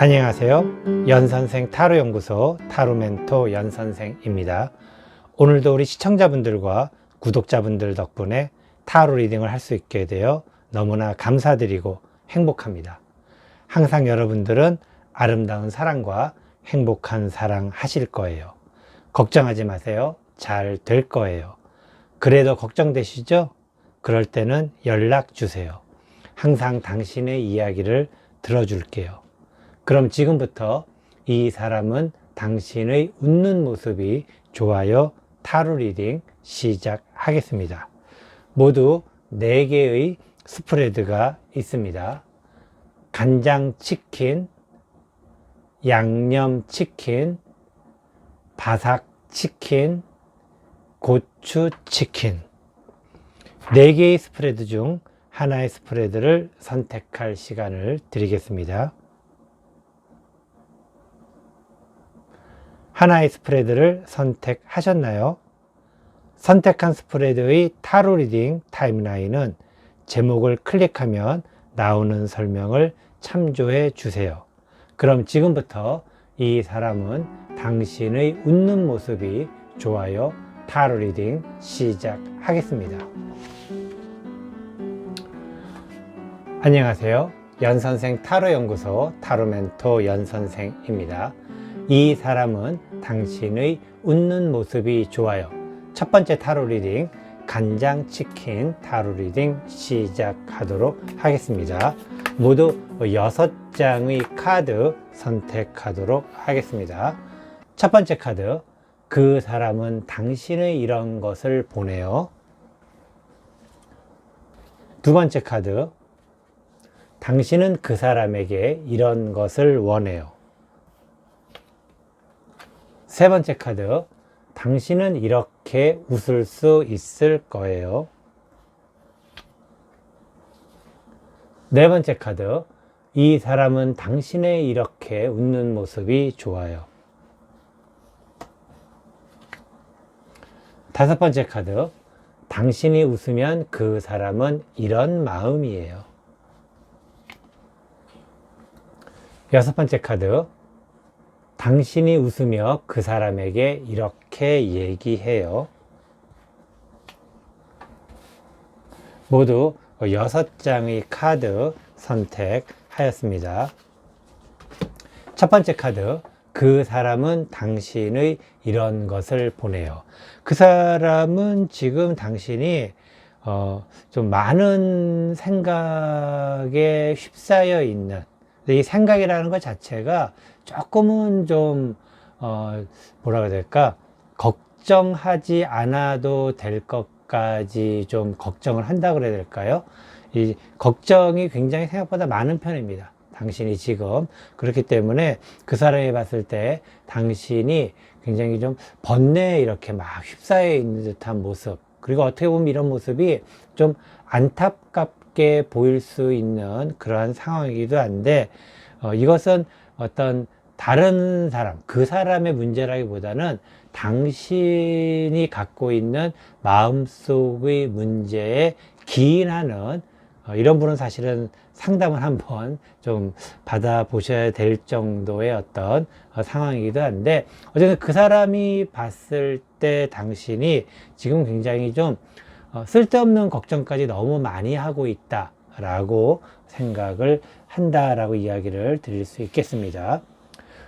안녕하세요. 연선생 타로연구소 타로멘토 연선생입니다. 오늘도 우리 시청자분들과 구독자분들 덕분에 타로 리딩을 할 수 있게 되어 너무나 감사드리고 행복합니다. 항상 여러분들은 아름다운 사랑과 행복한 사랑 하실 거예요. 걱정하지 마세요. 잘 될 거예요. 그래도 걱정되시죠? 그럴 때는 연락 주세요. 항상 당신의 이야기를 들어줄게요. 그럼 지금부터 이 사람은 당신의 웃는 모습이 좋아요 타로 리딩 시작하겠습니다. 모두 4개의 스프레드가 있습니다. 간장치킨, 양념치킨, 바삭치킨, 고추치킨 4개의 스프레드 중 하나의 스프레드를 선택할 시간을 드리겠습니다. 하나의 스프레드를 선택하셨나요? 선택한 스프레드의 타로 리딩 타임라인은 제목을 클릭하면 나오는 설명을 참조해 주세요. 그럼 지금부터 이 사람은 당신의 웃는 모습이 좋아요 타로 리딩 시작하겠습니다. 안녕하세요. 연선생 타로연구소 타로멘토 연선생입니다. 이 사람은 당신의 웃는 모습이 좋아요. 첫 번째 타로 리딩 간장치킨 타로 리딩 시작하도록 하겠습니다. 모두 6장의 카드 선택하도록 하겠습니다. 첫 번째 카드, 그 사람은 당신의 이런 것을 보내요. 두 번째 카드, 당신은 그 사람에게 이런 것을 원해요. 세 번째 카드, 당신은 이렇게 웃을 수 있을 거예요. 네 번째 카드, 이 사람은 당신의 이렇게 웃는 모습이 좋아요. 다섯 번째 카드, 당신이 웃으면 그 사람은 이런 마음이에요. 여섯 번째 카드, 당신이 웃으며 그 사람에게 이렇게 얘기해요. 모두 6장의 카드 선택하였습니다. 첫 번째 카드, 그 사람은 당신의 이런 것을 보내요. 그 사람은 지금 당신이 좀 많은 생각에 휩싸여 있는, 이 생각이라는 것 자체가 조금은 좀 뭐라 그래야 될까, 걱정하지 않아도 될 것까지 좀 걱정을 한다고 그래야 될까요? 이 걱정이 굉장히 생각보다 많은 편입니다. 당신이 지금. 그렇기 때문에 그 사람이 봤을 때 당신이 굉장히 좀 번뇌에 이렇게 막 휩싸여 있는 듯한 모습, 그리고 어떻게 보면 이런 모습이 좀 안타깝게 보일 수 있는 그러한 상황이기도 한데, 이것은 어떤 다른 사람, 그 사람의 문제라기보다는 당신이 갖고 있는 마음속의 문제에 기인하는 이런 분은 사실은 상담을 한번 좀 받아보셔야 될 정도의 어떤 상황이기도 한데, 어쨌든 그 사람이 봤을 때 당신이 지금 굉장히 좀 쓸데없는 걱정까지 너무 많이 하고 있다라고 생각을 한다라고 이야기를 드릴 수 있겠습니다.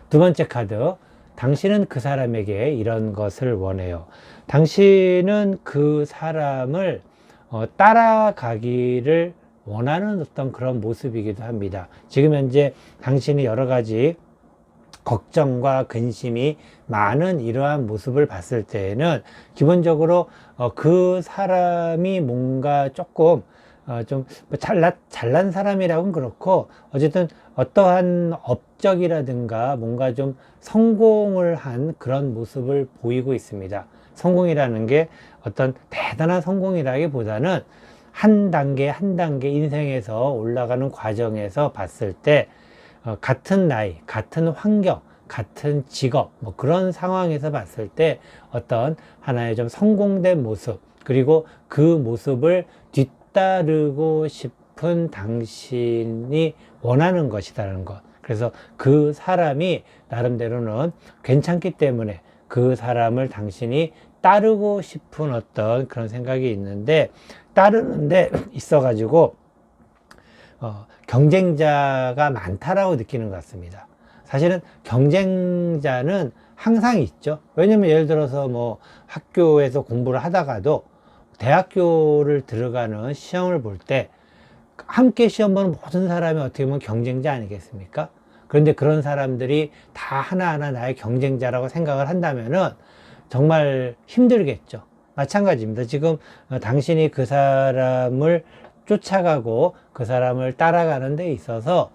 두 번째 카드, 당신은 그 사람에게 이런 것을 원해요. 당신은 그 사람을 따라가기를 원하는 어떤 그런 모습이기도 합니다. 지금 현재 당신이 여러 가지 걱정과 근심이 많은 이러한 모습을 봤을 때에는 기본적으로 그 사람이 뭔가 조금 좀 잘난 사람이라고는 그렇고, 어쨌든 어떠한 업적이라든가 뭔가 좀 성공을 한 그런 모습을 보이고 있습니다. 성공이라는 게 어떤 대단한 성공이라기보다는 한 단계 한 단계 인생에서 올라가는 과정에서 봤을 때 같은 나이, 같은 환경, 같은 직업, 뭐 그런 상황에서 봤을 때 어떤 하나의 좀 성공된 모습, 그리고 그 모습을 뒤따르고 싶은 당신이 원하는 것이라는 것. 그래서 그 사람이 나름대로는 괜찮기 때문에 그 사람을 당신이 따르고 싶은 어떤 그런 생각이 있는데, 따르는데 있어가지고 경쟁자가 많다라고 느끼는 것 같습니다. 사실은 경쟁자는 항상 있죠. 왜냐면 예를 들어서 뭐 학교에서 공부를 하다가도 대학교를 들어가는 시험을 볼 때 함께 시험 보는 모든 사람이 어떻게 보면 경쟁자 아니겠습니까? 그런데 그런 사람들이 다 하나하나 나의 경쟁자라고 생각을 한다면은 정말 힘들겠죠. 마찬가지입니다. 지금 당신이 그 사람을 쫓아가고 그 사람을 따라가는 데 있어서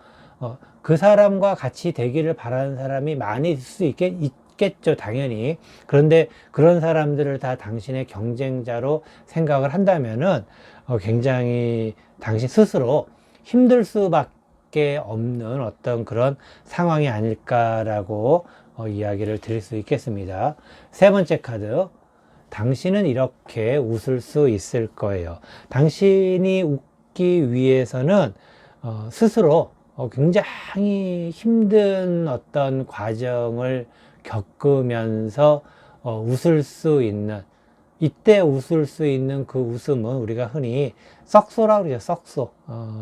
그 사람과 같이 되기를 바라는 사람이 많이 있을 수 있겠죠, 당연히. 그런데 그런 사람들을 다 당신의 경쟁자로 생각을 한다면은 굉장히 당신 스스로 힘들 수밖에 없는 어떤 그런 상황이 아닐까라고 이야기를 드릴 수 있겠습니다. 세 번째 카드. 당신은 이렇게 웃을 수 있을 거예요. 당신이 웃기 위해서는 스스로 굉장히 힘든 어떤 과정을 겪으면서 웃을 수 있는, 이때 웃을 수 있는 그 웃음은 우리가 흔히 썩소라고 그러죠. 썩소.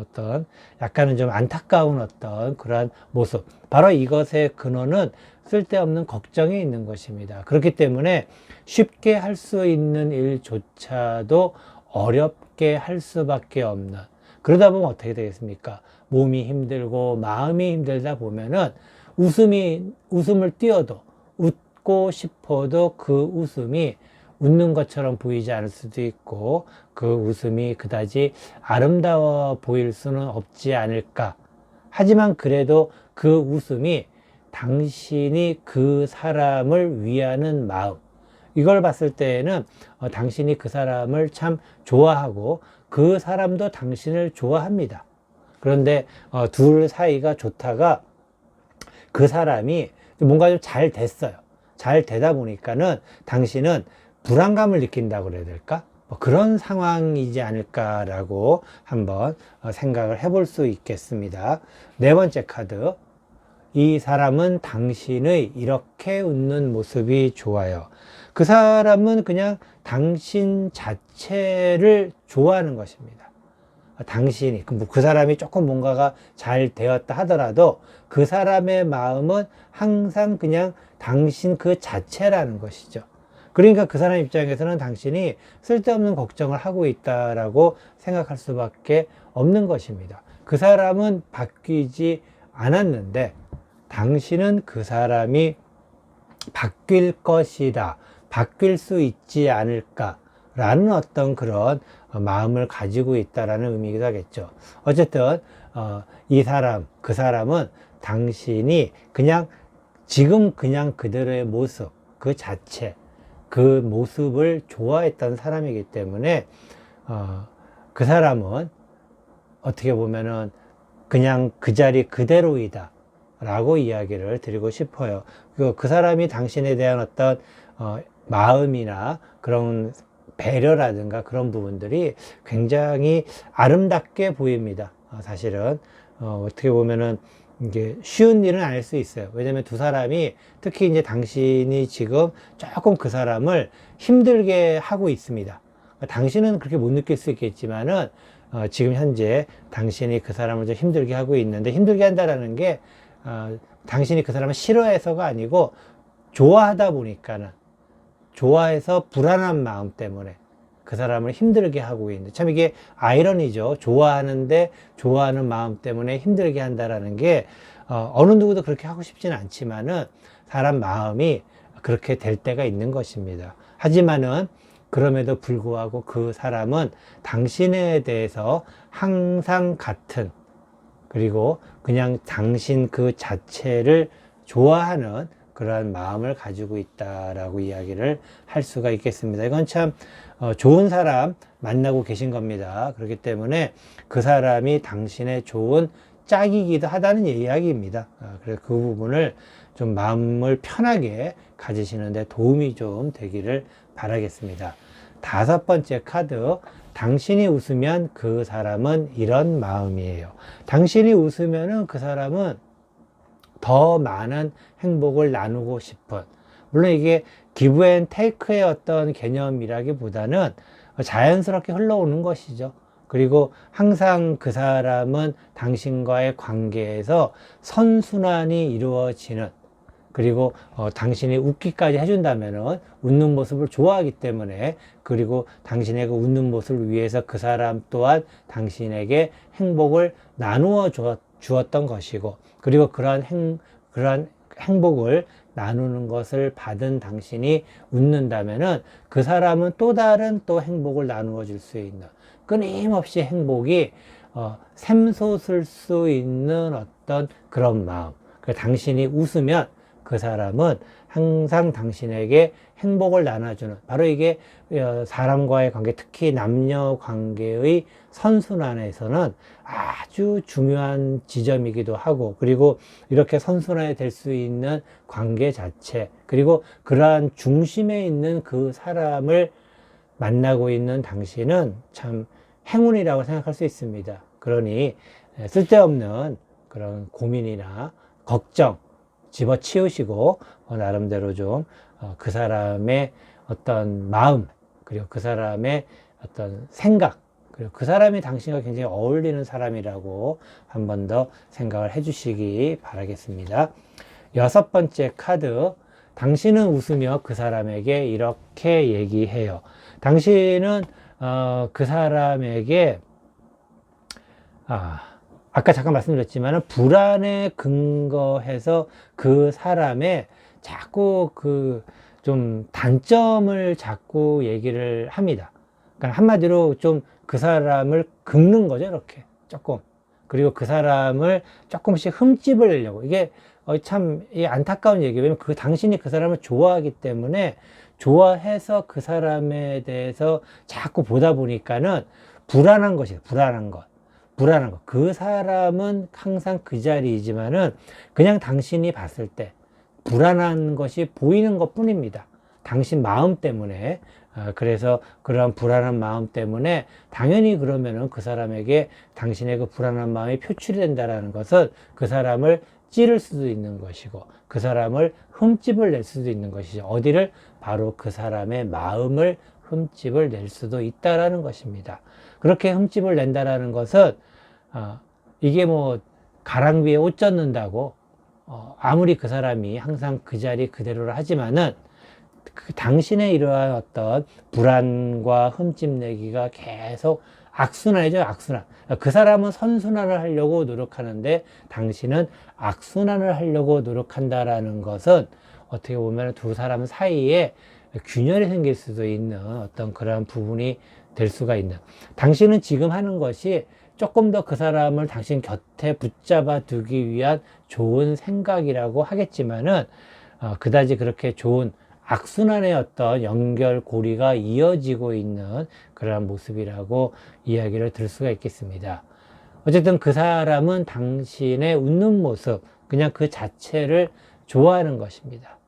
어떤 약간은 좀 안타까운 어떤 그러한 모습. 바로 이것의 근원은 쓸데없는 걱정이 있는 것입니다. 그렇기 때문에 쉽게 할 수 있는 일조차도 어렵게 할 수밖에 없는, 그러다 보면 어떻게 되겠습니까? 몸이 힘들고 마음이 힘들다 보면은 웃음을 띄워도, 웃고 싶어도 그 웃음이 웃는 것처럼 보이지 않을 수도 있고, 그 웃음이 그다지 아름다워 보일 수는 없지 않을까. 하지만 그래도 그 웃음이 당신이 그 사람을 위하는 마음, 이걸 봤을 때에는 당신이 그 사람을 참 좋아하고 그 사람도 당신을 좋아합니다. 그런데 둘 사이가 좋다가 그 사람이 뭔가 좀 잘 됐어요. 잘 되다 보니까는 당신은 불안감을 느낀다고 그래야 될까? 그런 상황이지 않을까라고 한번 생각을 해볼 수 있겠습니다. 네 번째 카드. 이 사람은 당신의 이렇게 웃는 모습이 좋아요. 그 사람은 그냥 당신 자체를 좋아하는 것입니다. 당신이, 그 사람이 조금 뭔가가 잘 되었다 하더라도 그 사람의 마음은 항상 그냥 당신 그 자체라는 것이죠. 그러니까 그 사람 입장에서는 당신이 쓸데없는 걱정을 하고 있다라고 생각할 수밖에 없는 것입니다. 그 사람은 바뀌지 않았는데 당신은 그 사람이 바뀔 것이다, 바뀔 수 있지 않을까라는 어떤 그런 마음을 가지고 있다라는 의미이기도 하겠죠. 어쨌든 이 사람, 그 사람은 당신이 그냥 지금 그냥 그대로의 모습, 그 자체, 그 모습을 좋아했던 사람이기 때문에 그 사람은 어떻게 보면은 그냥 그 자리 그대로이다 라고 이야기를 드리고 싶어요. 그 사람이 당신에 대한 어떤 마음이나 그런 배려라든가 그런 부분들이 굉장히 아름답게 보입니다. 사실은 어떻게 보면은 이게 쉬운 일은 아닐 수 있어요. 왜냐면 두 사람이, 특히 이제 당신이 지금 조금 그 사람을 힘들게 하고 있습니다. 당신은 그렇게 못 느낄 수 있겠지만은 지금 현재 당신이 그 사람을 좀 힘들게 하고 있는데, 힘들게 한다라는 게 당신이 그 사람을 싫어해서가 아니고 좋아하다 보니까는, 좋아해서 불안한 마음 때문에 그 사람을 힘들게 하고 있는데, 참 이게 아이러니죠. 좋아하는데 좋아하는 마음 때문에 힘들게 한다라는 게 어느 누구도 그렇게 하고 싶지는 않지만은 사람 마음이 그렇게 될 때가 있는 것입니다. 하지만은 그럼에도 불구하고 그 사람은 당신에 대해서 항상 같은, 그리고 그냥 당신 그 자체를 좋아하는 그러한 마음을 가지고 있다라고 이야기를 할 수가 있겠습니다. 이건 참 좋은 사람 만나고 계신 겁니다. 그렇기 때문에 그 사람이 당신의 좋은 짝이기도 하다는 이야기입니다. 그래서 그 부분을 좀 마음을 편하게 가지시는데 도움이 좀 되기를 바라겠습니다. 다섯 번째 카드. 당신이 웃으면 그 사람은 이런 마음이에요. 당신이 웃으면은 그 사람은 더 많은 행복을 나누고 싶은, 물론 이게 기브 앤 테이크의 어떤 개념이라기보다는 자연스럽게 흘러오는 것이죠. 그리고 항상 그 사람은 당신과의 관계에서 선순환이 이루어지는, 그리고 당신이 웃기까지 해준다면은 웃는 모습을 좋아하기 때문에, 그리고 당신의 그 웃는 모습을 위해서 그 사람 또한 당신에게 행복을 나누어 주었던 것이고, 그리고 그러한 행복을 나누는 것을 받은 당신이 웃는다면은 그 사람은 또 다른 또 행복을 나누어 줄 수 있는, 끊임없이 행복이 샘솟을 수 있는 어떤 그런 마음. 당신이 웃으면 그 사람은 항상 당신에게 행복을 나눠주는, 바로 이게 사람과의 관계, 특히 남녀 관계의 선순환에서는 아주 중요한 지점이기도 하고, 그리고 이렇게 선순환이 될 수 있는 관계 자체, 그리고 그러한 중심에 있는 그 사람을 만나고 있는 당신은 참 행운이라고 생각할 수 있습니다. 그러니 쓸데없는 그런 고민이나 걱정 집어치우시고 나름대로 좀 그 사람의 어떤 마음, 그리고 그 사람의 어떤 생각, 그리고 그 사람이 당신과 굉장히 어울리는 사람이라고 한 번 더 생각을 해 주시기 바라겠습니다. 6번째 카드, 당신은 웃으며 그 사람에게 이렇게 얘기해요. 당신은 그 사람에게 아까 잠깐 말씀드렸지만 불안에 근거해서 그 사람의 자꾸 그 좀 단점을 자꾸 얘기를 합니다. 그러니까 한마디로 좀 그 사람을 긁는 거죠, 이렇게 조금. 그리고 그 사람을 조금씩 흠집을 내려고. 이게 참 안타까운 얘기예요. 왜냐면 당신이 그 사람을 좋아하기 때문에, 좋아해서 그 사람에 대해서 자꾸 보다 보니까는 불안한 것이에요. 불안한 것. 그 사람은 항상 그 자리이지만은 그냥 당신이 봤을 때 불안한 것이 보이는 것 뿐입니다. 당신 마음 때문에. 그래서 그런 불안한 마음 때문에 당연히 그러면은 그 사람에게 당신의 그 불안한 마음이 표출이 된다라는 것은 그 사람을 찌를 수도 있는 것이고, 그 사람을 흠집을 낼 수도 있는 것이죠. 어디를? 바로 그 사람의 마음을 흠집을 낼 수도 있다라는 것입니다. 그렇게 흠집을 낸다라는 것은 이게 뭐 가랑비에 옷 젖는다고 아무리 그 사람이 항상 그 자리 그대로를 하지만은 당신의 이러한 어떤 불안과 흠집 내기가 계속 악순환이죠, 악순환. 그 사람은 선순환을 하려고 노력하는데 당신은 악순환을 하려고 노력한다라는 것은 어떻게 보면 두 사람 사이에 균열이 생길 수도 있는 어떤 그러한 부분이 될 수가 있는. 당신은 지금 하는 것이 조금 더 그 사람을 당신 곁에 붙잡아 두기 위한 좋은 생각이라고 하겠지만은 그다지 그렇게 좋은 악순환의 어떤 연결고리가 이어지고 있는 그러한 모습이라고 이야기를 들을 수가 있겠습니다. 어쨌든 그 사람은 당신의 웃는 모습, 그냥 그 자체를 좋아하는 것입니다.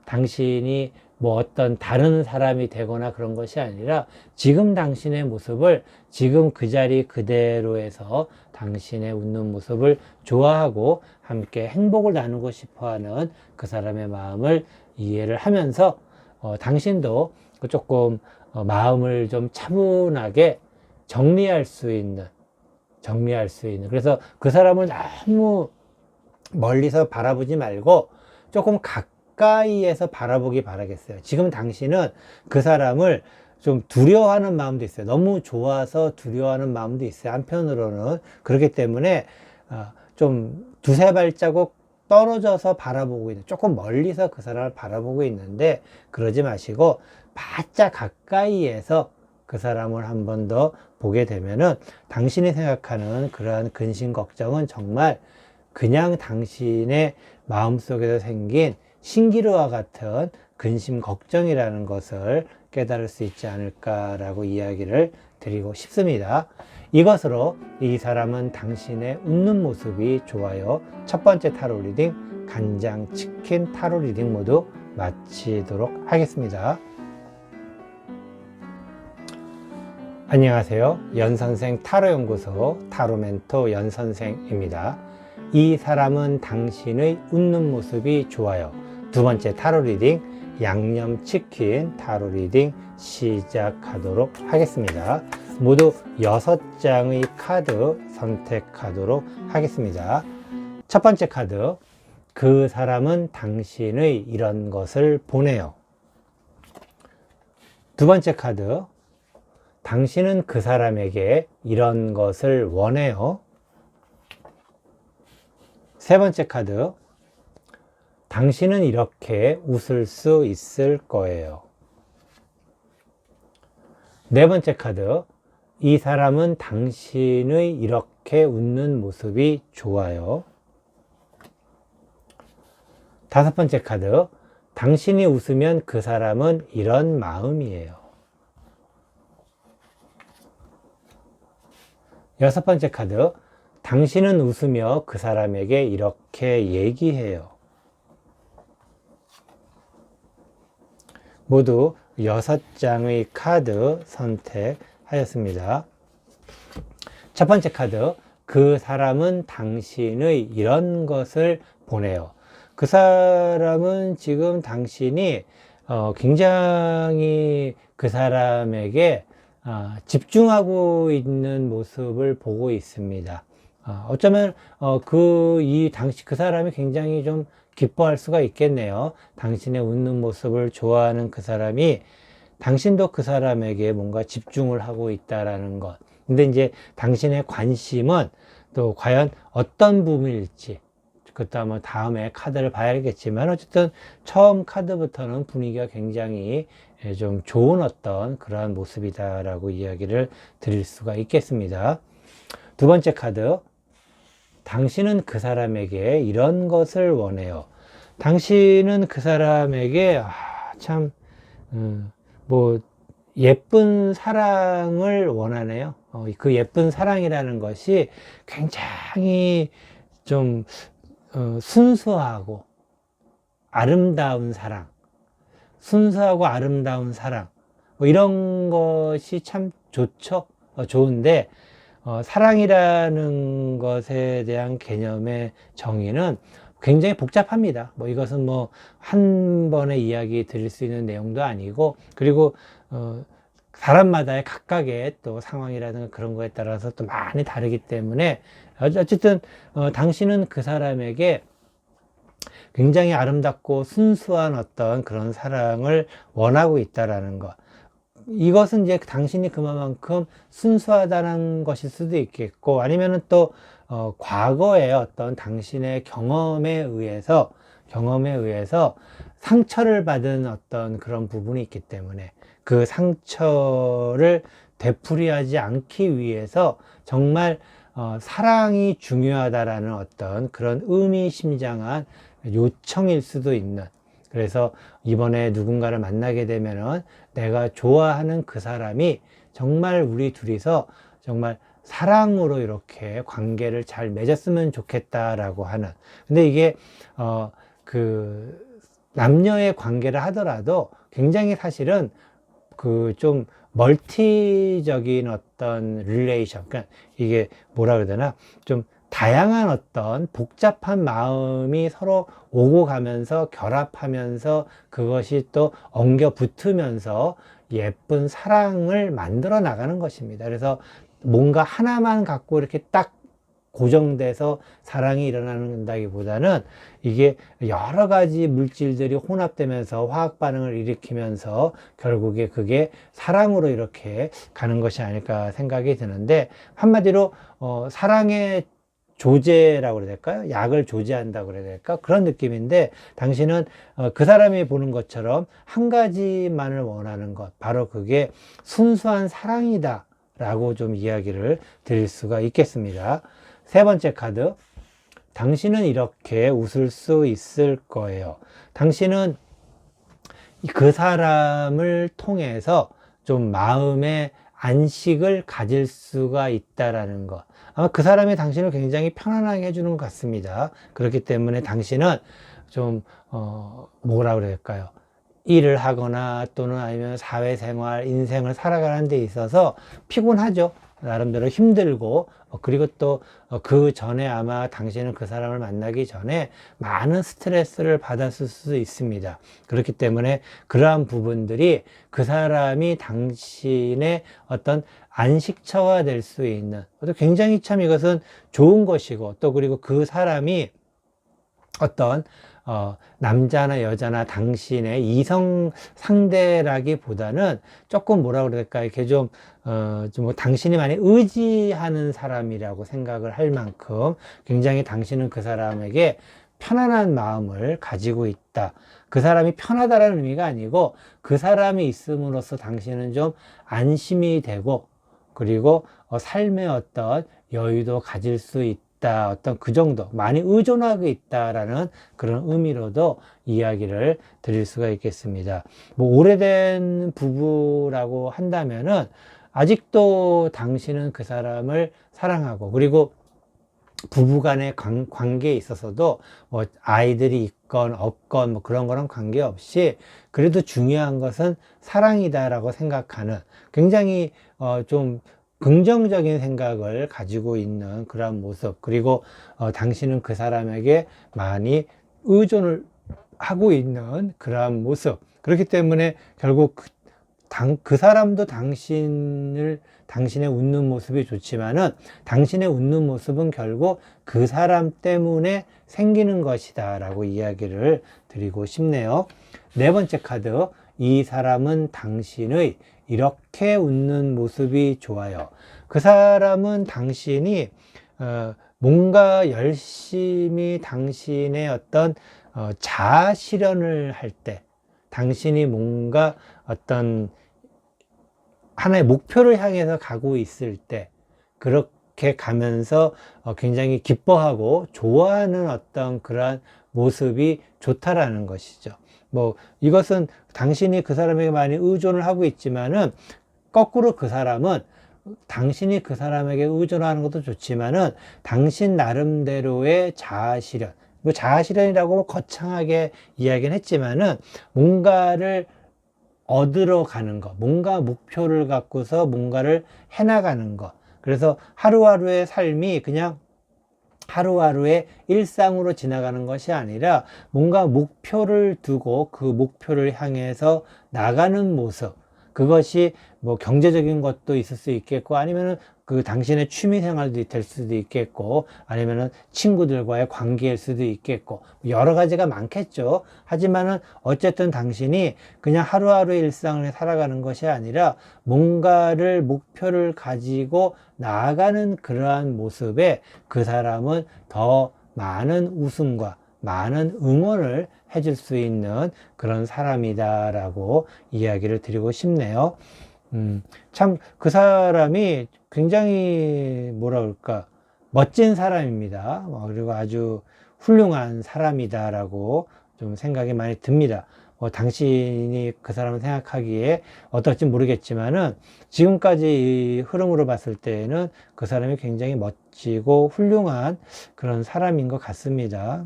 당신이 뭐 어떤 다른 사람이 되거나 그런 것이 아니라 지금 당신의 모습을 지금 그 자리 그대로에서 당신의 웃는 모습을 좋아하고 함께 행복을 나누고 싶어하는 그 사람의 마음을 이해를 하면서 당신도 조금 마음을 좀 차분하게 정리할 수 있는, 그래서 그 사람을 너무 멀리서 바라보지 말고 조금 가까이에서 바라보기 바라겠어요. 지금 당신은 그 사람을 좀 두려워하는 마음도 있어요. 너무 좋아서 두려워하는 마음도 있어요. 한편으로는. 그렇기 때문에 좀 두세 발자국 떨어져서 바라보고 있는, 조금 멀리서 그 사람을 바라보고 있는데 그러지 마시고 바짝 가까이에서 그 사람을 한 번 더 보게 되면은 당신이 생각하는 그러한 근심 걱정은 정말 그냥 당신의 마음속에서 생긴 신기루와 같은 근심 걱정이라는 것을 깨달을 수 있지 않을까라고 이야기를 드리고 싶습니다. 이것으로 이 사람은 당신의 웃는 모습이 좋아요. 첫 번째 타로 리딩, 간장치킨 타로 리딩 모두 마치도록 하겠습니다. 안녕하세요. 연선생 타로연구소 타로멘토 연선생입니다. 이 사람은 당신의 웃는 모습이 좋아요. 두 번째 타로 리딩, 양념치킨 타로 리딩 시작하도록 하겠습니다. 모두 6장의 카드 선택하도록 하겠습니다. 첫 번째 카드, 그 사람은 당신의 이런 것을 보내요. 두 번째 카드, 당신은 그 사람에게 이런 것을 원해요. 세 번째 카드, 당신은 이렇게 웃을 수 있을 거예요. 네 번째 카드, 이 사람은 당신의 이렇게 웃는 모습이 좋아요. 다섯 번째 카드, 당신이 웃으면 그 사람은 이런 마음이에요. 여섯 번째 카드, 당신은 웃으며 그 사람에게 이렇게 얘기해요. 모두 6장의 카드 선택하였습니다. 첫 번째 카드, 그 사람은 당신의 이런 것을 보내요. 그 사람은 지금 당신이 굉장히 그 사람에게 집중하고 있는 모습을 보고 있습니다. 어쩌면 그 사람이 굉장히 좀 기뻐할 수가 있겠네요. 당신의 웃는 모습을 좋아하는 그 사람이 당신도 그 사람에게 뭔가 집중을 하고 있다라는 것. 근데 이제 당신의 관심은 또 과연 어떤 부분일지, 그것도 한번 다음에 카드를 봐야겠지만, 어쨌든 처음 카드부터는 분위기가 굉장히 좀 좋은 어떤 그러한 모습이다라고 이야기를 드릴 수가 있겠습니다. 두 번째 카드, 당신은 그 사람에게 이런 것을 원해요. 당신은 그 사람에게 예쁜 사랑을 원하네요. 그 예쁜 사랑이라는 것이 굉장히 좀 순수하고 아름다운 사랑, 순수하고 아름다운 사랑, 이런 것이 참 좋죠. 좋은데 사랑이라는 것에 대한 개념의 정의는 굉장히 복잡합니다. 이것은 한 번에 이야기 드릴 수 있는 내용도 아니고, 그리고 사람마다의 각각의 또 상황이라든가 그런 거에 따라서 또 많이 다르기 때문에, 어쨌든 당신은 그 사람에게 굉장히 아름답고 순수한 어떤 그런 사랑을 원하고 있다라는 것. 이것은 이제 당신이 그만큼 순수하다는 것일 수도 있겠고, 아니면은 또 과거의 어떤 당신의 경험에 의해서 상처를 받은 어떤 그런 부분이 있기 때문에 그 상처를 되풀이하지 않기 위해서 정말 사랑이 중요하다라는 어떤 그런 의미심장한 요청일 수도 있는, 그래서 이번에 누군가를 만나게 되면은 내가 좋아하는 그 사람이 정말 우리 둘이서 정말 사랑으로 이렇게 관계를 잘 맺었으면 좋겠다라고 하는. 근데 이게 남녀의 관계를 하더라도 굉장히 사실은 좀 멀티적인 어떤 릴레이션, 그러니까 이게 뭐라 그래야 되나, 좀 다양한 어떤 복잡한 마음이 서로 오고 가면서 결합하면서 그것이 또 엉겨 붙으면서 예쁜 사랑을 만들어 나가는 것입니다. 그래서 뭔가 하나만 갖고 이렇게 딱 고정돼서 사랑이 일어난다기보다는 이게 여러 가지 물질들이 혼합되면서 화학 반응을 일으키면서 결국에 그게 사랑으로 이렇게 가는 것이 아닐까 생각이 드는데, 한마디로 사랑의 조제라고 그래야 될까요? 약을 조제한다고 그래야 될까? 그런 느낌인데, 당신은 그 사람이 보는 것처럼 한 가지만을 원하는 것, 바로 그게 순수한 사랑이다 라고 좀 이야기를 드릴 수가 있겠습니다. 세 번째 카드, 당신은 이렇게 웃을 수 있을 거예요. 당신은 그 사람을 통해서 좀 마음의 안식을 가질 수가 있다라는 것. 아마 그 사람이 당신을 굉장히 편안하게 해주는 것 같습니다. 그렇기 때문에 당신은 좀 뭐라 그럴까요? 일을 하거나 또는 아니면 사회생활, 인생을 살아가는 데 있어서 피곤하죠. 나름대로 힘들고 그리고 또 그 전에 아마 당신은 그 사람을 만나기 전에 많은 스트레스를 받았을 수도 있습니다. 그렇기 때문에 그러한 부분들이 그 사람이 당신의 어떤 안식처가 될 수 있는, 또 굉장히 참 이것은 좋은 것이고, 또 그리고 그 사람이 어떤 남자나 여자나 당신의 이성 상대라기보다는 조금 뭐라 그럴까, 이렇게 좀 당신이 많이 의지하는 사람이라고 생각을 할 만큼 굉장히 당신은 그 사람에게 편안한 마음을 가지고 있다. 그 사람이 편하다라는 의미가 아니고 그 사람이 있음으로써 당신은 좀 안심이 되고, 그리고 삶의 어떤 여유도 가질 수 있다. 어떤 그 정도, 많이 의존하고 있다라는 그런 의미로도 이야기를 드릴 수가 있겠습니다. 뭐 오래된 부부라고 한다면은 아직도 당신은 그 사람을 사랑하고, 그리고 부부간의 관계에 있어서도 뭐 아이들이 있건 없건 뭐 그런 거랑 관계없이 그래도 중요한 것은 사랑이다라고 생각하는, 굉장히 좀 긍정적인 생각을 가지고 있는 그런 모습, 그리고 당신은 그 사람에게 많이 의존을 하고 있는 그러한 모습. 그렇기 때문에 결국 그 사람도 당신의 웃는 모습이 좋지만은 당신의 웃는 모습은 결국 그 사람 때문에 생기는 것이다 라고 이야기를 드리고 싶네요. 네 번째 카드, 이 사람은 당신의 이렇게 웃는 모습이 좋아요. 그 사람은 당신이 뭔가 열심히 당신의 어떤 자아 실현을 할 때, 당신이 뭔가 어떤 하나의 목표를 향해서 가고 있을 때, 그렇게 가면서 굉장히 기뻐하고 좋아하는 어떤 그러한 모습이 좋다라는 것이죠. 뭐 이것은 당신이 그 사람에게 많이 의존을 하고 있지만은 거꾸로 그 사람은 당신이 그 사람에게 의존하는 것도 좋지만은 당신 나름대로의 자아 실현, 뭐 자아 실현이라고 거창하게 이야기는 했지만은 뭔가를 얻으러 가는 것, 뭔가 목표를 갖고서 뭔가를 해나가는 것. 그래서 하루하루의 삶이 그냥 하루하루의 일상으로 지나가는 것이 아니라 뭔가 목표를 두고 그 목표를 향해서 나가는 모습. 그것이 뭐 경제적인 것도 있을 수 있겠고, 아니면은 그 당신의 취미 생활도 될 수도 있겠고, 아니면은 친구들과의 관계일 수도 있겠고, 여러 가지가 많겠죠. 하지만은 어쨌든 당신이 그냥 하루하루 일상을 살아가는 것이 아니라 뭔가를 목표를 가지고 나아가는 그러한 모습에 그 사람은 더 많은 웃음과 많은 응원을 해줄 수 있는 그런 사람이다라고 이야기를 드리고 싶네요. 참 그 사람이 굉장히 뭐라 그럴까, 멋진 사람입니다. 그리고 아주 훌륭한 사람이다라고 좀 생각이 많이 듭니다. 당신이 그 사람을 생각하기에 어떨지 모르겠지만은 지금까지 이 흐름으로 봤을 때에는 그 사람이 굉장히 멋지고 훌륭한 그런 사람인 것 같습니다.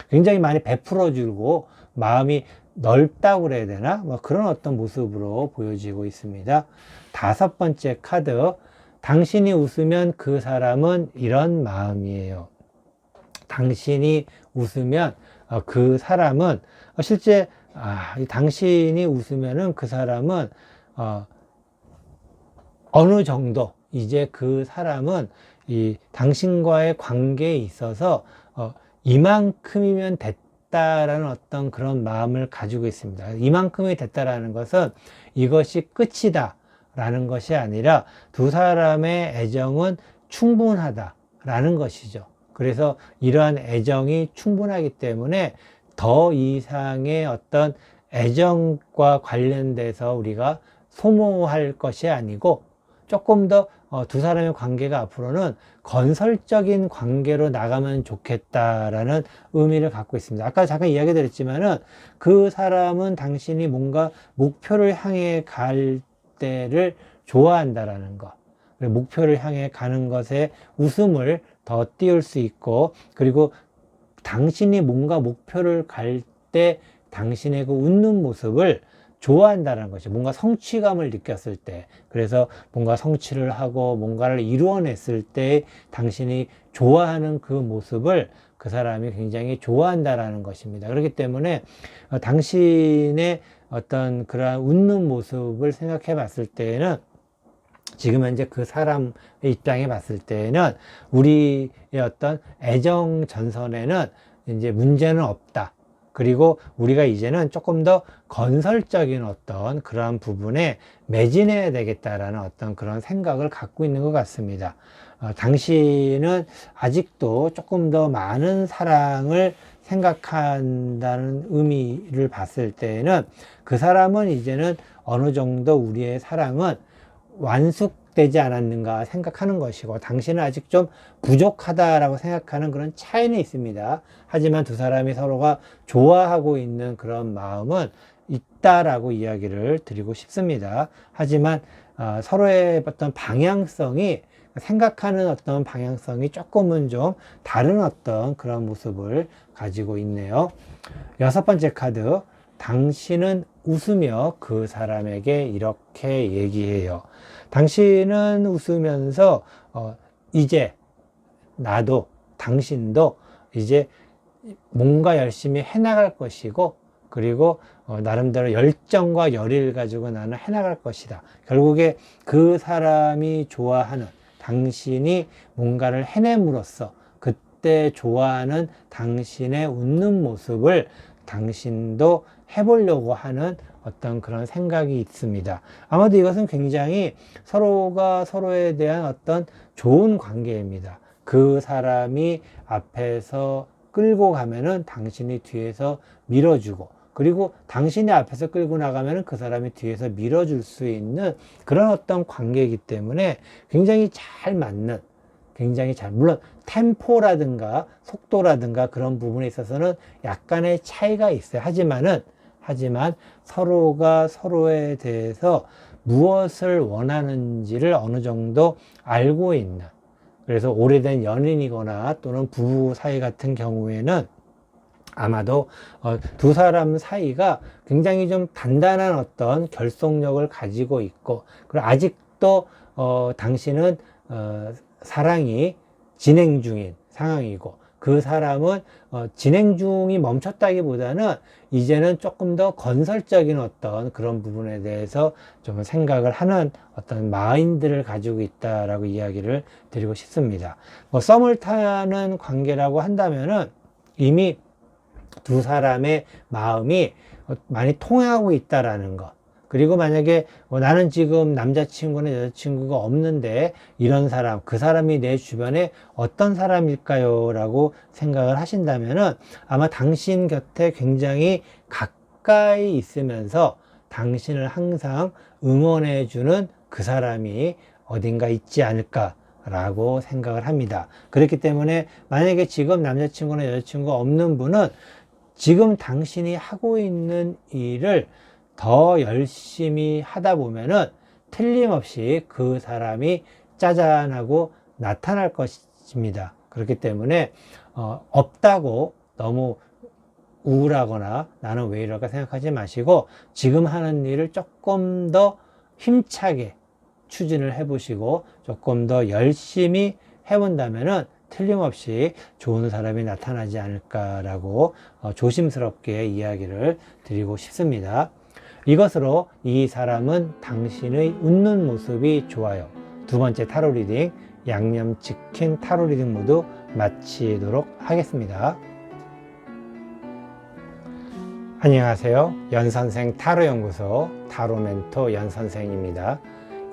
굉장히 많이 베풀어주고 마음이 넓다고 그래야 되나? 뭐 그런 어떤 모습으로 보여지고 있습니다. 다섯 번째 카드, 당신이 웃으면 그 사람은 이런 마음이에요. 당신이 웃으면 그 사람은 실제 당신이 웃으면은 그 사람은 어느 정도 이제 그 사람은 이 당신과의 관계에 있어서 이만큼이면 됐다라는 어떤 그런 마음을 가지고 있습니다. 이만큼이 됐다라는 것은 이것이 끝이다 라는 것이 아니라 두 사람의 애정은 충분하다라는 것이죠. 그래서 이러한 애정이 충분하기 때문에 더 이상의 어떤 애정과 관련돼서 우리가 소모할 것이 아니고 조금 더 두 사람의 관계가 앞으로는 건설적인 관계로 나가면 좋겠다라는 의미를 갖고 있습니다. 아까 잠깐 이야기 드렸지만은 그 사람은 당신이 뭔가 목표를 향해 갈 때를 좋아한다라는 것, 목표를 향해 가는 것에 웃음을 더 띄울 수 있고, 그리고 당신이 뭔가 목표를 갈 때 당신의 그 웃는 모습을 좋아한다는 것이 뭔가 성취감을 느꼈을 때, 그래서 뭔가 성취를 하고 뭔가를 이루어냈을 때 당신이 좋아하는 그 모습을 그 사람이 굉장히 좋아한다라는 것입니다. 그렇기 때문에 당신의 어떤 그러한 웃는 모습을 생각해 봤을 때에는, 지금 현재 그 사람의 입장에 봤을 때에는 우리의 어떤 애정 전선에는 이제 문제는 없다. 그리고 우리가 이제는 조금 더 건설적인 어떤 그러한 부분에 매진해야 되겠다라는 어떤 그런 생각을 갖고 있는 것 같습니다. 당신은 아직도 조금 더 많은 사랑을 생각한다는 의미를 봤을 때에는 그 사람은 이제는 어느 정도 우리의 사랑은 완숙되지 않았는가 생각하는 것이고, 당신은 아직 좀 부족하다라고 생각하는 그런 차이는 있습니다. 하지만 두 사람이 서로가 좋아하고 있는 그런 마음은 있다라고 이야기를 드리고 싶습니다. 하지만 서로의 어떤 방향성이, 생각하는 어떤 방향성이 조금은 좀 다른 어떤 그런 모습을 가지고 있네요. 여섯 번째 카드, 당신은 웃으며 그 사람에게 이렇게 얘기해요. 당신은 웃으면서 이제 나도, 당신도 이제 뭔가 열심히 해나갈 것이고, 그리고 나름대로 열정과 열의를 가지고 나는 해나갈 것이다. 결국에 그 사람이 좋아하는, 당신이 뭔가를 해냄으로써 그때 좋아하는 당신의 웃는 모습을 당신도 해보려고 하는 어떤 그런 생각이 있습니다. 아마도 이것은 굉장히 서로가 서로에 대한 어떤 좋은 관계입니다. 그 사람이 앞에서 끌고 가면은 당신이 뒤에서 밀어주고, 그리고 당신이 앞에서 끌고 나가면은 그 사람이 뒤에서 밀어줄 수 있는 그런 어떤 관계이기 때문에 굉장히 잘 맞는, 굉장히 잘, 물론 템포라든가 속도라든가 그런 부분에 있어서는 약간의 차이가 있어요. 하지만 서로가 서로에 대해서 무엇을 원하는지를 어느 정도 알고 있는, 그래서 오래된 연인이거나 또는 부부 사이 같은 경우에는 아마도 두 사람 사이가 굉장히 좀 단단한 어떤 결속력을 가지고 있고, 그리고 아직도 당신은 사랑이 진행 중인 상황이고, 그 사람은 진행 중이 멈췄다기보다는 이제는 조금 더 건설적인 어떤 그런 부분에 대해서 좀 생각을 하는 어떤 마인드를 가지고 있다라고 이야기를 드리고 싶습니다. 썸을 타는 관계라고 한다면은 이미 두 사람의 마음이 많이 통하고 있다라는 것. 그리고 만약에 나는 지금 남자친구나 여자친구가 없는데 이런 사람, 그 사람이 내 주변에 어떤 사람일까요? 라고 생각을 하신다면은 아마 당신 곁에 굉장히 가까이 있으면서 당신을 항상 응원해주는 그 사람이 어딘가 있지 않을까 라고 생각을 합니다. 그렇기 때문에 만약에 지금 남자친구나 여자친구가 없는 분은 지금 당신이 하고 있는 일을 더 열심히 하다 보면은 틀림없이 그 사람이 짜잔하고 나타날 것입니다. 그렇기 때문에 없다고 너무 우울하거나 나는 왜 이럴까 생각하지 마시고, 지금 하는 일을 조금 더 힘차게 추진을 해보시고 조금 더 열심히 해본다면은 틀림없이 좋은 사람이 나타나지 않을까라고 조심스럽게 이야기를 드리고 싶습니다. 이것으로 이 사람은 당신의 웃는 모습이 좋아요. 두 번째 타로 리딩, 양념치킨 타로 리딩 모두 마치도록 하겠습니다. 안녕하세요. 연선생 타로연구소 타로멘토 연선생입니다.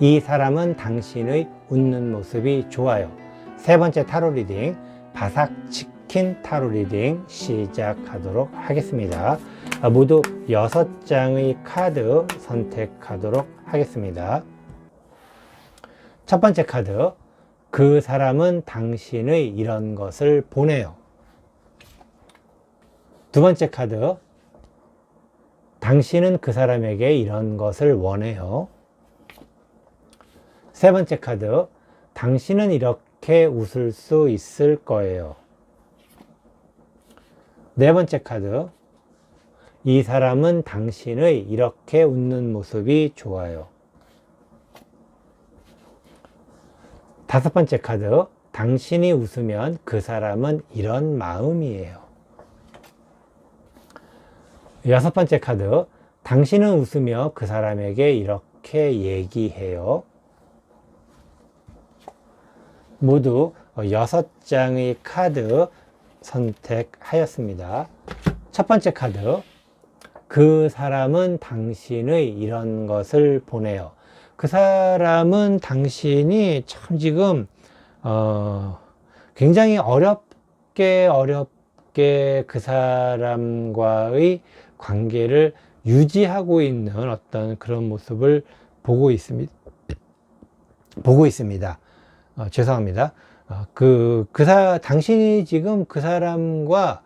이 사람은 당신의 웃는 모습이 좋아요. 세 번째 타로 리딩, 바삭치킨 타로 리딩 시작하도록 하겠습니다. 모두 6장의 카드 선택하도록 하겠습니다. 첫 번째 카드, 그 사람은 당신의 이런 것을 보내요. 두 번째 카드, 당신은 그 사람에게 이런 것을 원해요. 세 번째 카드, 당신은 이렇게 웃을 수 있을 거예요. 네 번째 카드, 이 사람은 당신의 이렇게 웃는 모습이 좋아요. 다섯 번째 카드, 당신이 웃으면 그 사람은 이런 마음이에요. 여섯 번째 카드, 당신은 웃으며 그 사람에게 이렇게 얘기해요. 모두 6장의 카드 선택하였습니다. 첫 번째 카드, 그 사람은 당신의 이런 것을 보내요. 그 사람은 당신이 참 지금 굉장히 어렵게 그 사람과의 관계를 유지하고 있는 어떤 그런 모습을 보고 있습니다. 죄송합니다. 당신이 지금 그 사람과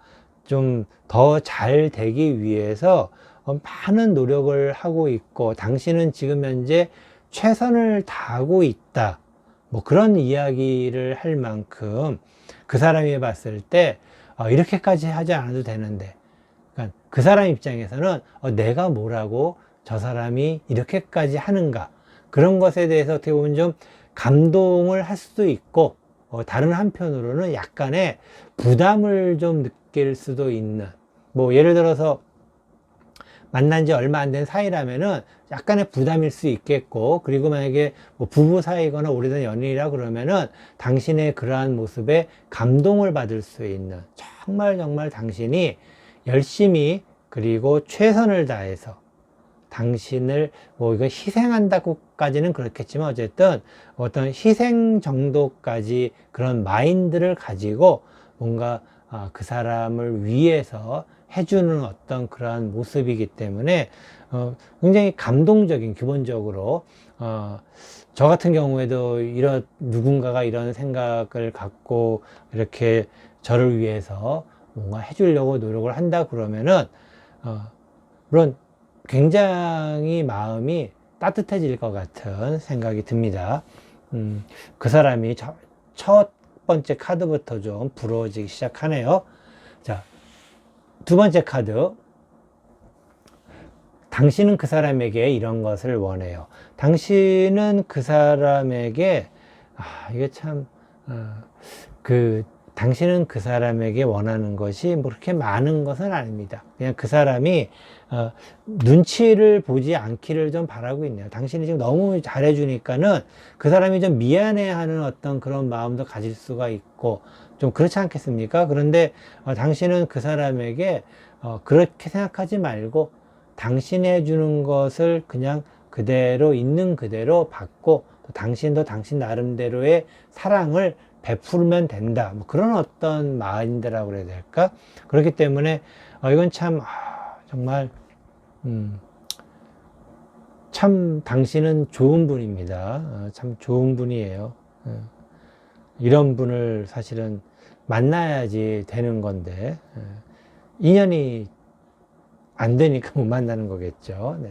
좀 더 잘 되기 위해서 많은 노력을 하고 있고, 당신은 지금 현재 최선을 다하고 있다. 뭐 그런 이야기를 할 만큼 그 사람이 봤을 때 이렇게까지 하지 않아도 되는데, 그러니까 그 사람 입장에서는 내가 뭐라고 저 사람이 이렇게까지 하는가, 그런 것에 대해서 어떻게 보면 좀 감동을 할 수도 있고, 다른 한편으로는 약간의 부담을 좀 느낄 수도 있는, 뭐 예를 들어서 만난 지 얼마 안 된 사이라면은 약간의 부담일 수 있겠고, 그리고 만약에 뭐 부부 사이거나 오래된 연인이라 그러면은 당신의 그러한 모습에 감동을 받을 수 있는, 정말 당신이 열심히 그리고 최선을 다해서 당신을 뭐 이거 희생한다고까지는 그렇겠지만 어쨌든 어떤 희생 정도까지 그런 마인드를 가지고 뭔가 그 사람을 위해서 해주는 어떤 그러한 모습이기 때문에 굉장히 감동적인, 기본적으로 저 같은 경우에도 누군가가 이런 생각을 갖고 이렇게 저를 위해서 뭔가 해주려고 노력을 한다 그러면은 물론 굉장히 마음이 따뜻해질 것 같은 생각이 듭니다. 그 사람이 첫 번째 카드부터 좀 부러워지기 시작하네요. 자, 두 번째 카드, 당신은 그 사람에게 이런 것을 원해요. 당신은 그 사람에게 이게 참 당신은 그 사람에게 원하는 것이 뭐 그렇게 많은 것은 아닙니다. 그냥 그 사람이 눈치를 보지 않기를 좀 바라고 있네요. 당신이 지금 너무 잘해주니까는 그 사람이 좀 미안해하는 어떤 그런 마음도 가질 수가 있고, 좀 그렇지 않겠습니까? 그런데 당신은 그 사람에게 그렇게 생각하지 말고 당신이 해주는 것을 그냥 그대로 있는 그대로 받고, 또 당신도 당신 나름대로의 사랑을 베풀면 된다. 뭐 그런 어떤 마인드라고 그래야 될까? 그렇기 때문에 이건 참 정말 참 당신은 좋은 분입니다. 참 좋은 분이에요. 이런 분을 사실은 만나야지 되는 건데 인연이 안 되니까 못 만나는 거겠죠. 네.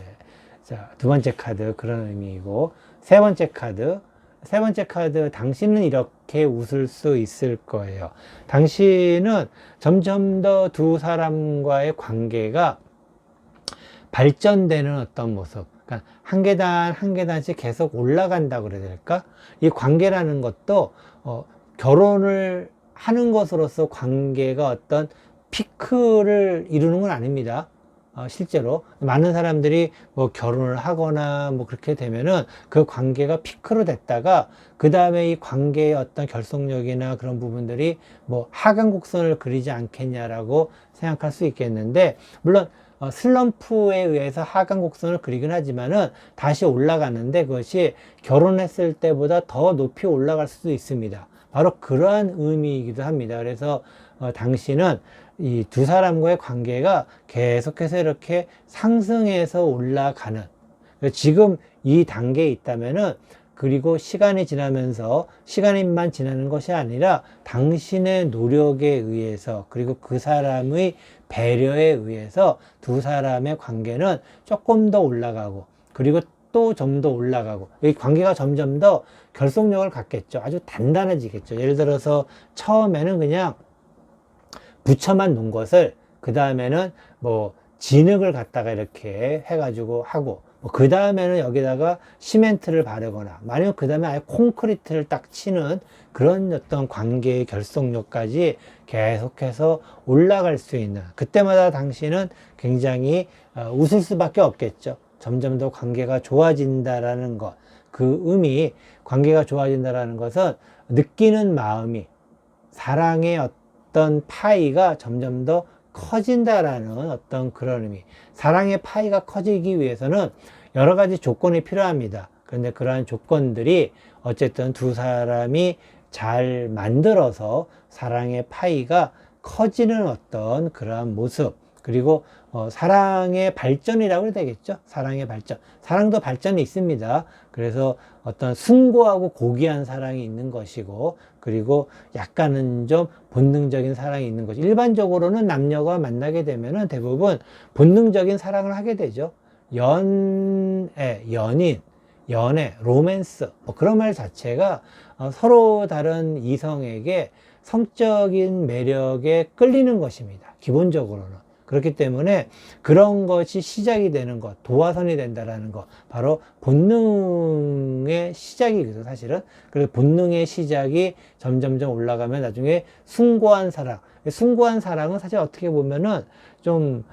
자, 두 번째 카드 그런 의미이고, 세 번째 카드, 당신은 이렇게 웃을 수 있을 거예요. 당신은 점점 더 두 사람과의 관계가 발전되는 어떤 모습, 그러니까 한 계단 한 계단씩 계속 올라간다고 그래야 될까? 이 관계라는 것도 결혼을 하는 것으로서 관계가 어떤 피크를 이루는 건 아닙니다. 실제로 많은 사람들이 뭐 결혼을 하거나 뭐 그렇게 되면은 그 관계가 피크로 됐다가 그 다음에 이 관계의 어떤 결속력이나 그런 부분들이 뭐 하강 곡선을 그리지 않겠냐라고 생각할 수 있겠는데, 물론 슬럼프에 의해서 하강 곡선을 그리긴 하지만은 다시 올라가는데 그것이 결혼했을 때보다 더 높이 올라갈 수도 있습니다. 바로 그러한 의미이기도 합니다. 그래서 당신은 이 두 사람과의 관계가 계속해서 이렇게 상승해서 올라가는, 지금 이 단계에 있다면은, 그리고 시간이 지나면서 시간만 지나는 것이 아니라 당신의 노력에 의해서, 그리고 그 사람의 배려에 의해서 두 사람의 관계는 조금 더 올라가고, 그리고 또 좀 더 올라가고, 이 관계가 점점 더 결속력을 갖겠죠. 아주 단단해지겠죠. 예를 들어서 처음에는 그냥 붙여만 놓은 것을 그 다음에는 뭐 진흙을 갖다가 이렇게 해가지고 하고, 그 다음에는 여기다가 시멘트를 바르거나, 아니면 그 다음에 아예 콘크리트를 딱 치는 그런 어떤 관계의 결속력까지 계속해서 올라갈 수 있는, 그때마다 당신은 굉장히 웃을 수밖에 없겠죠. 점점 더 관계가 좋아진다라는 것, 그 의미, 관계가 좋아진다라는 것은 느끼는 마음이, 사랑의 어떤 파이가 점점 더 커진다라는 어떤 그런 의미. 사랑의 파이가 커지기 위해서는 여러 가지 조건이 필요합니다. 그런데 그러한 조건들이 어쨌든 두 사람이 잘 만들어서 사랑의 파이가 커지는 어떤 그러한 모습, 그리고 사랑의 발전이라고 해야 되겠죠. 사랑의 발전. 사랑도 발전이 있습니다. 그래서 어떤 숭고하고 고귀한 사랑이 있는 것이고, 그리고 약간은 좀 본능적인 사랑이 있는 것이, 일반적으로는 남녀가 만나게 되면은 대부분 본능적인 사랑을 하게 되죠. 연인, 연애, 로맨스, 그런 말 자체가 서로 다른 이성에게 성적인 매력에 끌리는 것입니다. 기본적으로는. 그렇기 때문에 그런 것이 시작이 되는 것, 도화선이 된다라는 것, 바로 본능의 시작이거든요, 사실은. 그래서 본능의 시작이 점점점 올라가면 나중에 숭고한 사랑. 숭고한 사랑은 사실 어떻게 보면은 좀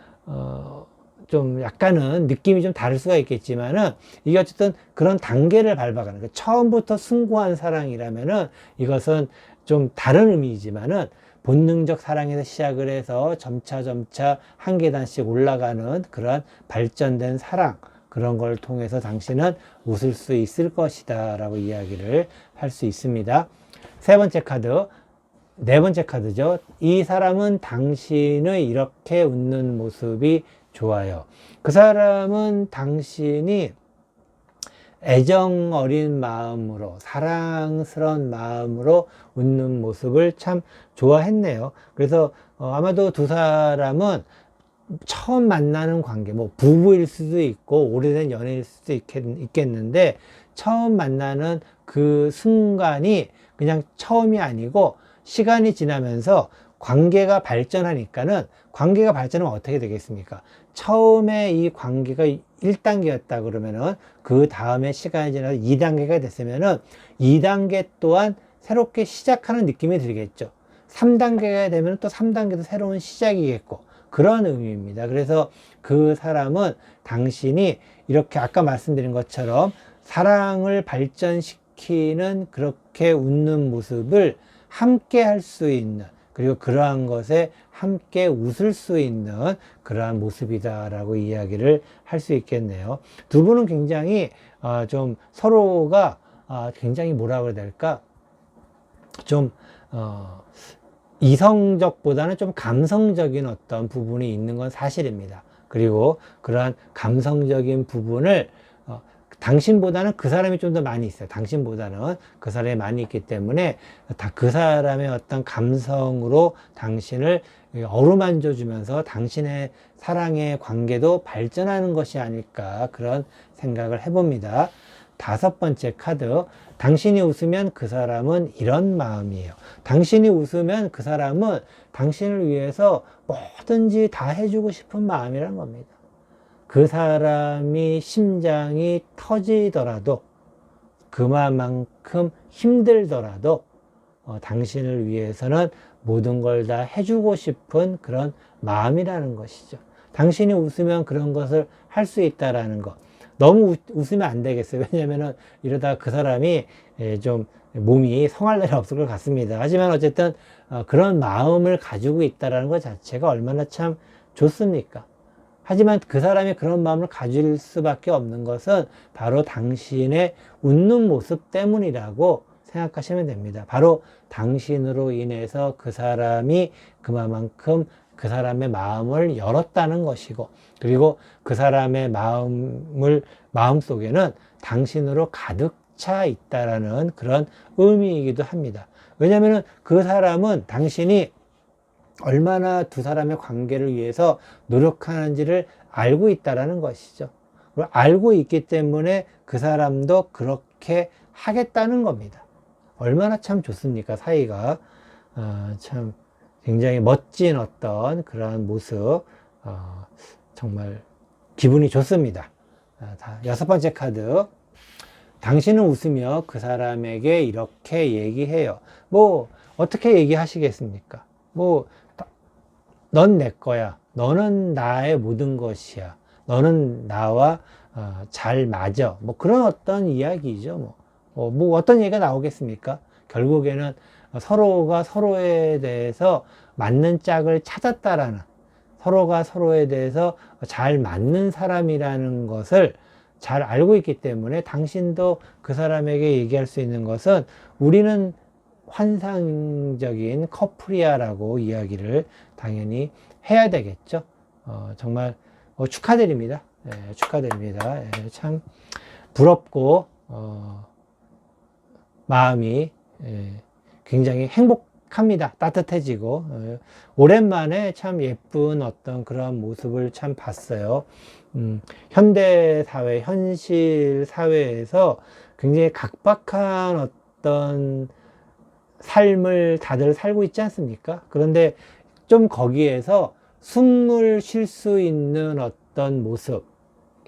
약간은 느낌이 좀 다를 수가 있겠지만은, 이게 어쨌든 그런 단계를 밟아가는 거예요. 처음부터 숭고한 사랑이라면은 이것은 좀 다른 의미이지만은, 본능적 사랑에서 시작을 해서 점차 한 계단씩 올라가는 그런 발전된 사랑, 그런 걸 통해서 당신은 웃을 수 있을 것이다 라고 이야기를 할 수 있습니다. 세 번째 카드, 네 번째 카드죠. 이 사람은 당신의 이렇게 웃는 모습이 좋아요. 그 사람은 당신이 애정 어린 마음으로, 사랑스러운 마음으로 웃는 모습을 참 좋아했네요. 그래서 아마도 두 사람은 처음 만나는 관계, 부부일 수도 있고 오래된 연애일 수도 있겠는데, 처음 만나는 그 순간이 그냥 처음이 아니고 시간이 지나면서 관계가 발전하니까는, 관계가 발전하면 어떻게 되겠습니까? 처음에 이 관계가 1단계였다 그러면은 그 다음에 시간이 지나서 2단계가 됐으면은 2단계 또한 새롭게 시작하는 느낌이 들겠죠. 3단계가 되면 또 3단계도 새로운 시작이겠고, 그런 의미입니다. 그래서 그 사람은 당신이 이렇게 아까 말씀드린 것처럼 사랑을 발전시키는 그렇게 웃는 모습을 함께 할 수 있는, 그리고 그러한 것에 함께 웃을 수 있는 그러한 모습이다라고 이야기를 할 수 있겠네요. 두 분은 굉장히 좀 서로가 굉장히 뭐라 그래야 될까? 좀 이성적보다는 좀 감성적인 어떤 부분이 있는 건 사실입니다. 그리고 그러한 감성적인 부분을 당신보다는 그 사람이 좀 더 많이 있어요. 당신보다는 그 사람이 많이 있기 때문에 그 사람의 어떤 감성으로 당신을 어루만져 주면서 당신의 사랑의 관계도 발전하는 것이 아닐까, 그런 생각을 해봅니다. 다섯 번째 카드, 당신이 웃으면 그 사람은 이런 마음이에요. 당신이 웃으면 그 사람은 당신을 위해서 뭐든지 다 해주고 싶은 마음이라는 겁니다. 그 사람이 심장이 터지더라도, 그만큼 힘들더라도 당신을 위해서는 모든 걸 다 해주고 싶은 그런 마음이라는 것이죠. 당신이 웃으면 그런 것을 할 수 있다라는 것. 너무 웃으면 안 되겠어요. 왜냐면은 이러다가 그 사람이 좀 몸이 성할 날이 없을 것 같습니다. 하지만 어쨌든 그런 마음을 가지고 있다라는 것 자체가 얼마나 참 좋습니까? 하지만 그 사람이 그런 마음을 가질 수밖에 없는 것은 바로 당신의 웃는 모습 때문이라고 생각하시면 됩니다. 바로 당신으로 인해서 그 사람이 그만큼 그 사람의 마음을 열었다는 것이고, 그리고 그 사람의 마음속에는 당신으로 가득 차 있다라는 그런 의미이기도 합니다. 왜냐하면 그 사람은 당신이 얼마나 두 사람의 관계를 위해서 노력하는지를 알고 있다라는 것이죠. 알고 있기 때문에 그 사람도 그렇게 하겠다는 겁니다. 얼마나 참 좋습니까, 사이가. 참 굉장히 멋진 어떤 그러한 모습. 정말 기분이 좋습니다. 여섯 번째 카드. 당신은 웃으며 그 사람에게 이렇게 얘기해요. 뭐 어떻게 얘기하시겠습니까? 뭐 넌 내 거야. 너는 나의 모든 것이야. 너는 나와 잘 맞아. 뭐 그런 어떤 이야기죠. 뭐 어떤 얘기가 나오겠습니까? 결국에는 서로가 서로에 대해서 맞는 짝을 찾았다라는, 서로가 서로에 대해서 잘 맞는 사람이라는 것을 잘 알고 있기 때문에 당신도 그 사람에게 얘기할 수 있는 것은 우리는 환상적인 커플이야라고 이야기를 당연히 해야 되겠죠. 정말 축하드립니다. 예, 축하드립니다. 예, 참 부럽고 마음이 굉장히 행복합니다. 따뜻해지고 오랜만에 참 예쁜 어떤 그런 모습을 참 봤어요. 현대 사회, 현실 사회에서 굉장히 각박한 어떤 삶을 다들 살고 있지 않습니까? 그런데 좀 거기에서 숨을 쉴 수 있는 어떤 모습,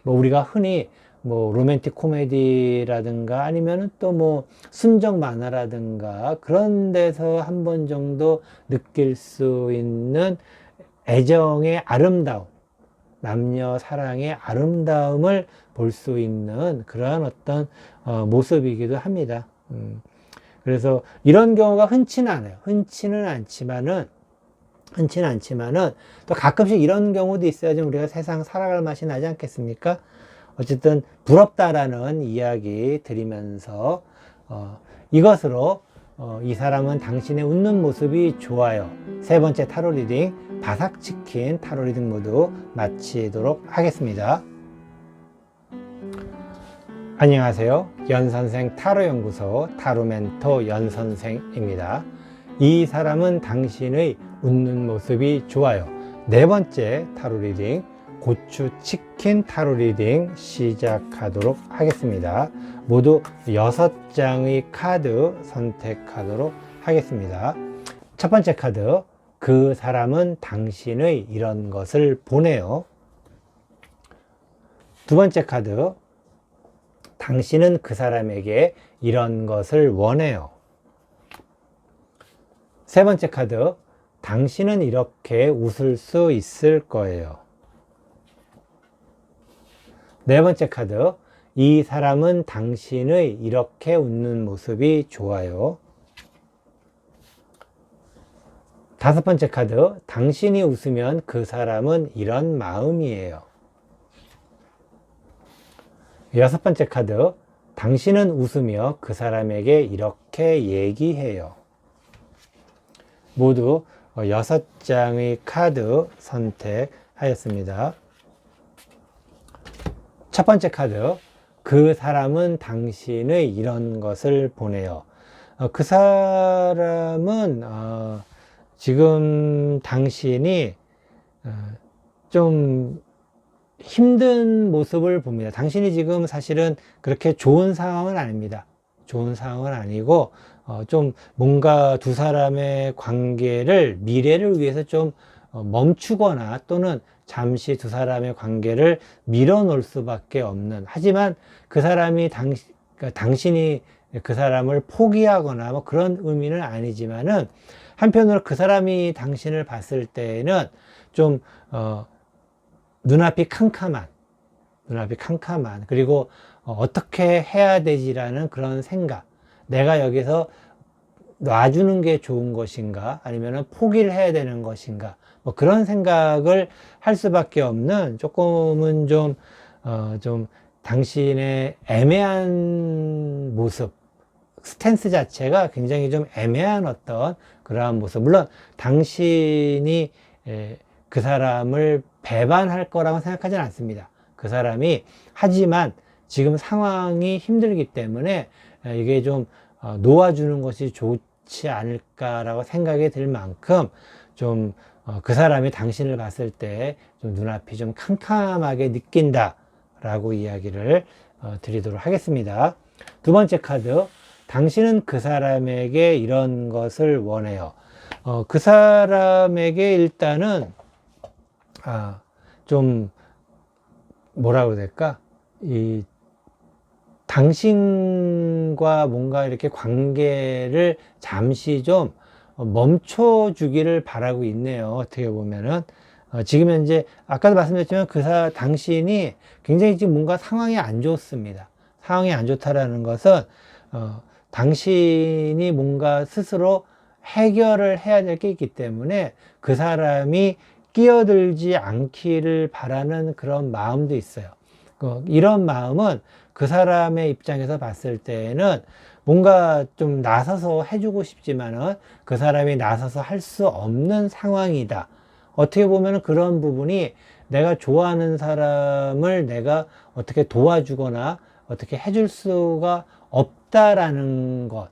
뭐 우리가 흔히 뭐 로맨틱 코미디라든가 아니면은 또 뭐 순정 만화라든가 그런 데서 한 번 정도 느낄 수 있는 애정의 아름다움, 남녀 사랑의 아름다움을 볼 수 있는 그러한 어떤 모습이기도 합니다. 그래서 이런 경우가 흔치는 않아요. 흔치는 않지만은 또 가끔씩 이런 경우도 있어야지 우리가 세상 살아갈 맛이 나지 않겠습니까? 어쨌든 부럽다라는 이야기 드리면서 이것으로 이 사람은 당신의 웃는 모습이 좋아요. 세 번째 타로 리딩 바삭치킨 타로 리딩 모두 마치도록 하겠습니다. 안녕하세요. 연선생 타로연구소 타로멘토 연선생입니다. 이 사람은 당신의 웃는 모습이 좋아요. 네 번째 타로 리딩 고추치킨 타로 리딩 시작하도록 하겠습니다. 모두 6장의 카드 선택하도록 하겠습니다. 첫 번째 카드, 그 사람은 당신의 이런 것을 보내요. 두 번째 카드, 당신은 그 사람에게 이런 것을 원해요. 세 번째 카드, 당신은 이렇게 웃을 수 있을 거예요. 네 번째 카드, 이 사람은 당신의 이렇게 웃는 모습이 좋아요. 다섯 번째 카드, 당신이 웃으면 그 사람은 이런 마음이에요. 여섯 번째 카드, 당신은 웃으며 그 사람에게 이렇게 얘기해요. 모두 6장의 카드 선택하였습니다. 첫 번째 카드, 그 사람은 당신의 이런 것을 보내요. 그 사람은 지금 당신이 좀 힘든 모습을 봅니다. 당신이 지금 사실은 그렇게 좋은 상황은 아닙니다. 좋은 상황은 아니고 좀 뭔가 두 사람의 관계를 미래를 위해서 좀 멈추거나 또는 잠시 두 사람의 관계를 밀어놓을 수밖에 없는, 하지만 그 사람이 당신이 그 사람을 포기하거나 뭐 그런 의미는 아니지만은 한편으로 그 사람이 당신을 봤을 때에는 좀 눈앞이 캄캄한 그리고 어떻게 해야 되지라는 그런 생각, 내가 여기서 놔주는 게 좋은 것인가 아니면 포기를 해야 되는 것인가, 뭐 그런 생각을 할 수밖에 없는, 조금은 좀 당신의 애매한 모습, 스탠스 자체가 굉장히 좀 애매한 어떤 그러한 모습. 물론 당신이 그 사람을 배반할 거라고 생각하지는 않습니다. 그 사람이, 하지만 지금 상황이 힘들기 때문에 이게 좀 놓아주는 것이 좋지 않을까라고 생각이 들 만큼 좀 그 사람이 당신을 봤을 때 좀 눈앞이 좀 캄캄하게 느낀다 라고 이야기를 드리도록 하겠습니다. 두 번째 카드, 당신은 그 사람에게 이런 것을 원해요. 그 사람에게 일단은 좀 뭐라고 해야 될까? 이 당신과 뭔가 이렇게 관계를 잠시 좀 멈춰주기를 바라고 있네요. 어떻게 보면은. 지금 현재, 아까도 말씀드렸지만 당신이 굉장히 지금 뭔가 상황이 안 좋습니다. 상황이 안 좋다라는 것은, 당신이 뭔가 스스로 해결을 해야 될 게 있기 때문에 그 사람이 끼어들지 않기를 바라는 그런 마음도 있어요. 이런 마음은 그 사람의 입장에서 봤을 때는 뭔가 좀 나서서 해주고 싶지만은 그 사람이 나서서 할 수 없는 상황이다. 어떻게 보면 그런 부분이 내가 좋아하는 사람을 내가 어떻게 도와주거나 어떻게 해줄 수가 없다라는 것,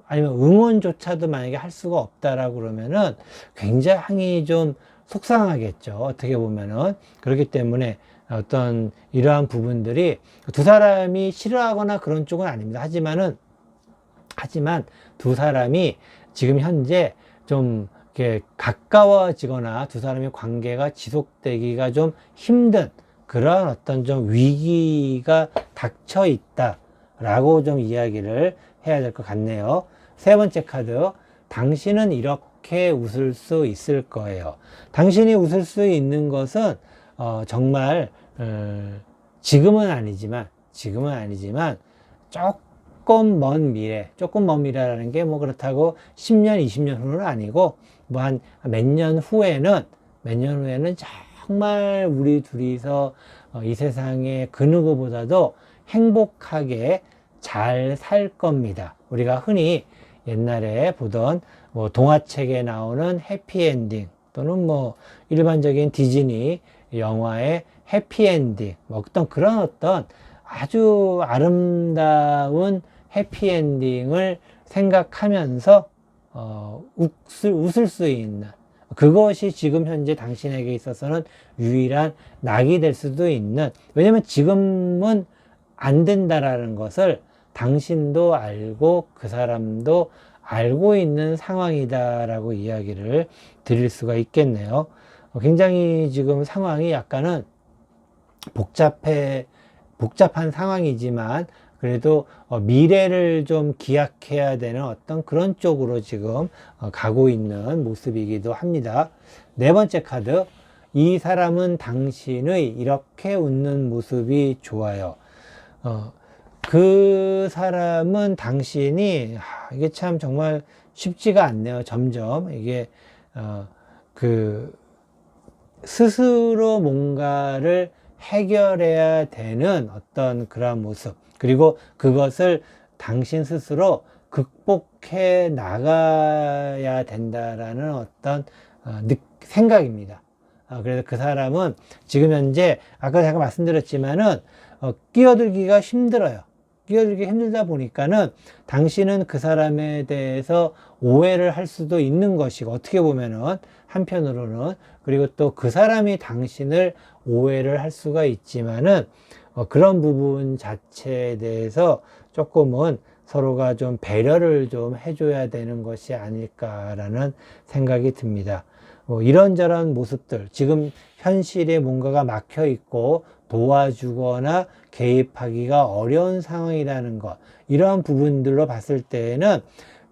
아니면 응원조차도 만약에 할 수가 없다라고 그러면은 굉장히 좀 속상하겠죠. 어떻게 보면은. 그렇기 때문에 어떤 이러한 부분들이 두 사람이 싫어하거나 그런 쪽은 아닙니다. 하지만 두 사람이 지금 현재 좀 이렇게 가까워지거나 두 사람의 관계가 지속되기가 좀 힘든 그런 어떤 좀 위기가 닥쳐 있다라고 좀 이야기를 해야 될 것 같네요. 세 번째 카드, 당신은 이렇게 웃을 수 있을 거예요. 당신이 웃을 수 있는 것은 정말 지금은 아니지만 조금 먼 미래라는 게 뭐 그렇다고 10년, 20년 후는 아니고 뭐 한 몇 년 후에는 정말 우리 둘이서 이 세상에 그 누구보다도 행복하게 잘 살 겁니다. 우리가 흔히 옛날에 보던 뭐 동화책에 나오는 해피엔딩 또는 뭐 일반적인 디즈니 영화의 해피엔딩, 뭐 어떤 아주 아름다운 해피엔딩을 생각하면서 웃을 수 있는 그것이 지금 현재 당신에게 있어서는 유일한 낙이 될 수도 있는, 왜냐면 지금은 안 된다라는 것을 당신도 알고 그 사람도 알고 있는 상황이다라고 이야기를 드릴 수가 있겠네요. 굉장히 지금 상황이 약간은 복잡한 상황이지만 그래도 미래를 좀 기약해야 되는 어떤 그런 쪽으로 지금 가고 있는 모습이기도 합니다. 네 번째 카드, 이 사람은 당신의 이렇게 웃는 모습이 좋아요. 그 사람은 당신이 이게 참 정말 쉽지가 않네요. 점점 이게 스스로 뭔가를 해결해야 되는 어떤 그런 모습, 그리고 그것을 당신 스스로 극복해 나가야 된다라는 어떤 생각입니다. 그래서 그 사람은 지금 현재 아까 제가 말씀드렸지만은 끼어들기가 힘들어요. 끼어들기 힘들다 보니까는 당신은 그 사람에 대해서 오해를 할 수도 있는 것이고, 어떻게 보면은 한편으로는, 그리고 또 그 사람이 당신을 오해를 할 수가 있지만은 그런 부분 자체에 대해서 조금은 서로가 좀 배려를 좀 해줘야 되는 것이 아닐까라는 생각이 듭니다. 이런저런 모습들, 지금 현실에 뭔가가 막혀 있고 도와주거나 개입하기가 어려운 상황이라는 것, 이러한 부분들로 봤을 때에는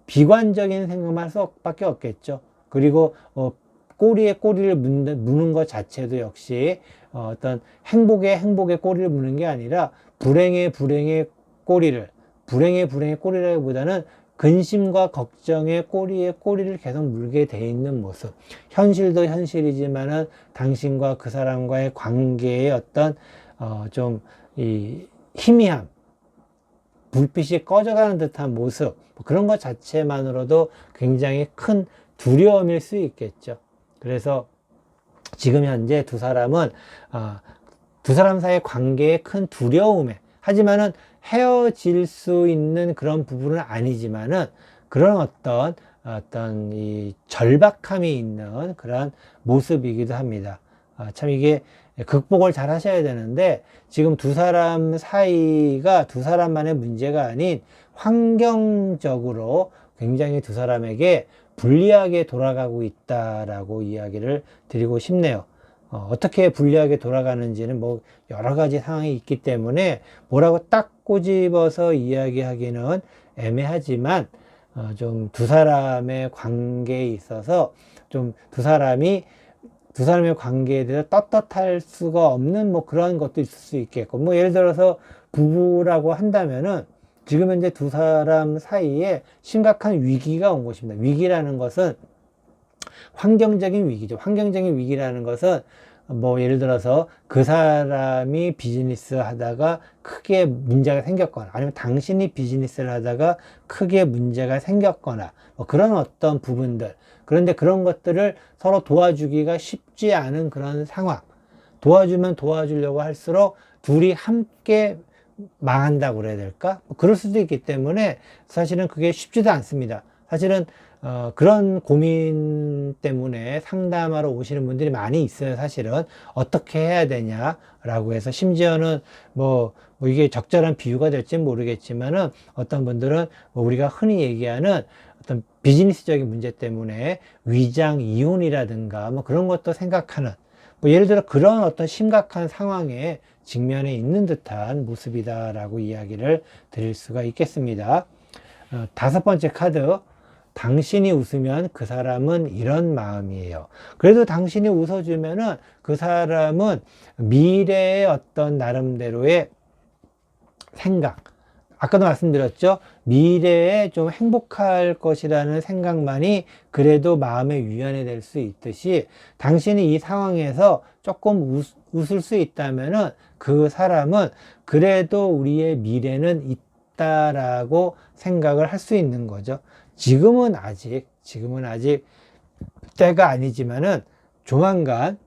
비관적인 생각만 할 수밖에 없겠죠. 그리고 꼬리에 꼬리를 무는 것 자체도 역시 어떤 행복에 꼬리를 무는 게 아니라 불행에 꼬리라기보다는 근심과 걱정에 꼬리에 꼬리를 계속 물게 돼 있는 모습. 현실도 현실이지만은 당신과 그 사람과의 관계의 어떤 좀 이 희미함, 불빛이 꺼져가는 듯한 모습, 그런 것 자체만으로도 굉장히 큰 두려움일 수 있겠죠. 그래서 지금 현재 두 사람은 두 사람 사이의 관계에 큰 두려움에, 하지만은 헤어질 수 있는 그런 부분은 아니지만은 그런 어떤 이 절박함이 있는 그런 모습이기도 합니다. 참 이게 극복을 잘 하셔야 되는데, 지금 두 사람 사이가 두 사람만의 문제가 아닌 환경적으로 굉장히 두 사람에게 불리하게 돌아가고 있다라고 이야기를 드리고 싶네요. 어떻게 불리하게 돌아가는지는 뭐 여러 가지 상황이 있기 때문에 뭐라고 딱 꼬집어서 이야기하기는 애매하지만 좀 두 사람의 관계에 있어서 좀 두 사람의 관계에 대해서 떳떳할 수가 없는 뭐 그런 것도 있을 수 있겠고, 뭐 예를 들어서 부부라고 한다면은 지금 현재 두 사람 사이에 심각한 위기가 온 것입니다. 위기라는 것은 환경적인 위기죠. 환경적인 위기라는 것은 뭐 예를 들어서 그 사람이 비즈니스 하다가 크게 문제가 생겼거나, 아니면 당신이 비즈니스를 하다가 크게 문제가 생겼거나, 뭐 그런 어떤 부분들, 그런데 그런 것들을 서로 도와주기가 쉽지 않은 그런 상황, 도와주면 도와주려고 할수록 둘이 함께 망한다고 그래야 될까? 뭐 그럴 수도 있기 때문에 사실은 그게 쉽지도 않습니다. 사실은 그런 고민 때문에 상담하러 오시는 분들이 많이 있어요. 사실은 어떻게 해야 되냐라고 해서, 심지어는 뭐 이게 적절한 비유가 될지는 모르겠지만은 어떤 분들은 뭐 우리가 흔히 얘기하는 어떤 비즈니스적인 문제 때문에 위장 이혼이라든가 뭐 그런 것도 생각하는, 뭐 예를 들어 그런 어떤 심각한 상황에 직면해 있는 듯한 모습이다라고 이야기를 드릴 수가 있겠습니다. 다섯 번째 카드, 당신이 웃으면 그 사람은 이런 마음이에요. 그래도 당신이 웃어주면은 그 사람은 미래의 어떤 나름대로의 생각, 아까도 말씀드렸죠. 미래에 좀 행복할 것이라는 생각만이 그래도 마음의 위안이 될 수 있듯이, 당신이 이 상황에서 조금 웃을 수 있다면은 그 사람은 그래도 우리의 미래는 있다라고 생각을 할 수 있는 거죠. 지금은 아직 때가 아니지만은 조만간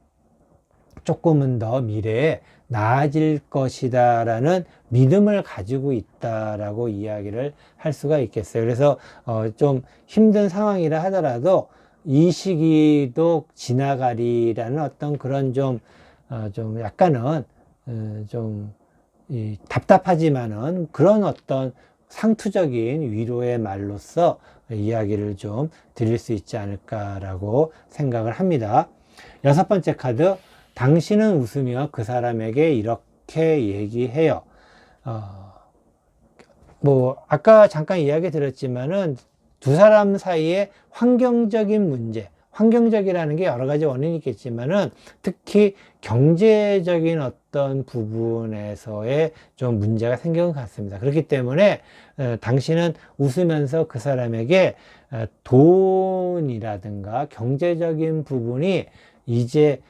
조금은 더 미래에 나아질 것이다 라는 믿음을 가지고 있다라고 이야기를 할 수가 있겠어요. 그래서 좀 힘든 상황이라 하더라도 이 시기도 지나가리라는 어떤 그런 좀 약간은 답답하지만은 그런 어떤 상투적인 위로의 말로써 이야기를 좀 드릴 수 있지 않을까라고 생각을 합니다. 여섯 번째 카드, 당신은 웃으며 그 사람에게 이렇게 얘기해요. 뭐 아까 잠깐 이야기 드렸지만은 두 사람 사이에 환경적인 문제, 환경적이라는 게 여러 가지 원인이 있겠지만은 특히 경제적인 어떤 부분에서의 좀 문제가 생긴 것 같습니다. 그렇기 때문에 당신은 웃으면서 그 사람에게 돈이라든가 경제적인 부분이 이제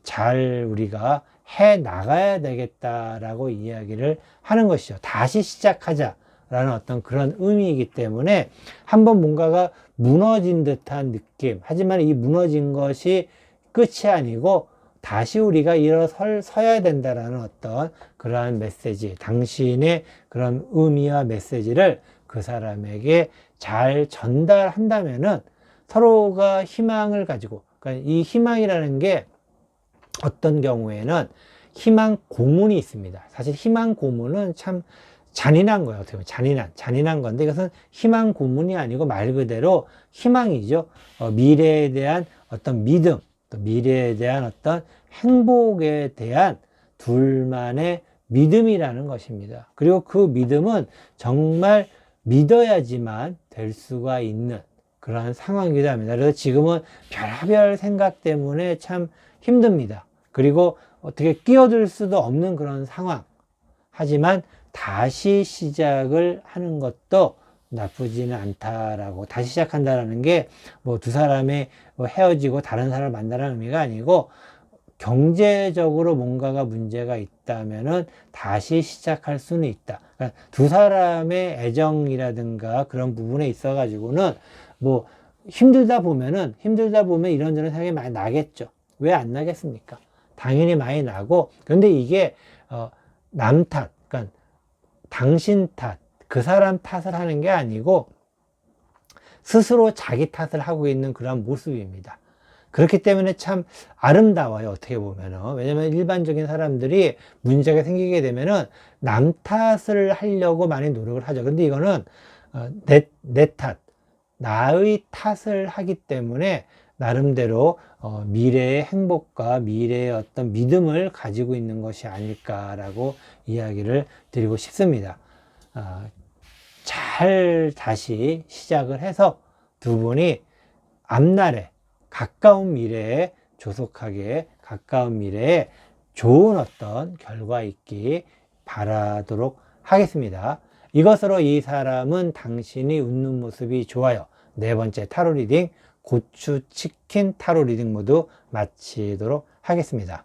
잘 우리가 해 나가야 되겠다라고 이야기를 하는 것이죠. 다시 시작하자라는 어떤 그런 의미이기 때문에 한번 뭔가가 무너진 듯한 느낌, 하지만 이 무너진 것이 끝이 아니고 다시 우리가 일어서야 된다라는 어떤 그러한 메시지, 당신의 그런 의미와 메시지를 그 사람에게 잘 전달한다면은 서로가 희망을 가지고, 그러니까 이 희망이라는 게 어떤 경우에는 희망 고문이 있습니다. 사실 희망 고문은 참 잔인한 거예요. 어떻게 보면 잔인한 건데, 이것은 희망 고문이 아니고 말 그대로 희망이죠. 미래에 대한 어떤 믿음, 또 미래에 대한 어떤 행복에 대한 둘만의 믿음이라는 것입니다. 그리고 그 믿음은 정말 믿어야지만 될 수가 있는 그러한 상황이기도 합니다. 그래서 지금은 별별 생각 때문에 참 힘듭니다. 그리고 어떻게 끼어들 수도 없는 그런 상황. 하지만 다시 시작을 하는 것도 나쁘지는 않다라고, 다시 시작한다라는 게 뭐 두 사람이 헤어지고 다른 사람을 만나라는 의미가 아니고, 경제적으로 뭔가가 문제가 있다면은 다시 시작할 수는 있다. 그러니까 두 사람의 애정이라든가 그런 부분에 있어 가지고는 뭐 힘들다 보면 이런저런 생각이 많이 나겠죠. 왜 안 나겠습니까? 당연히 많이 나고, 그런데 이게 남 탓, 그러니까 당신 탓, 그 사람 탓을 하는 게 아니고 스스로 자기 탓을 하고 있는 그런 모습입니다. 그렇기 때문에 참 아름다워요, 어떻게 보면은. 왜냐면 일반적인 사람들이 문제가 생기게 되면은 남 탓을 하려고 많이 노력을 하죠. 근데 이거는 내 탓, 나의 탓을 하기 때문에 나름대로 미래의 행복과 미래의 어떤 믿음을 가지고 있는 것이 아닐까라고 이야기를 드리고 싶습니다. 잘 다시 시작을 해서 두 분이 앞날에 가까운 미래에 조속하게 가까운 미래에 좋은 어떤 결과 있기 바라도록 하겠습니다. 이것으로 이 사람은 당신이 웃는 모습이 좋아요. 네 번째 타로 리딩 고추 치킨 타로 리딩 모두 마치도록 하겠습니다.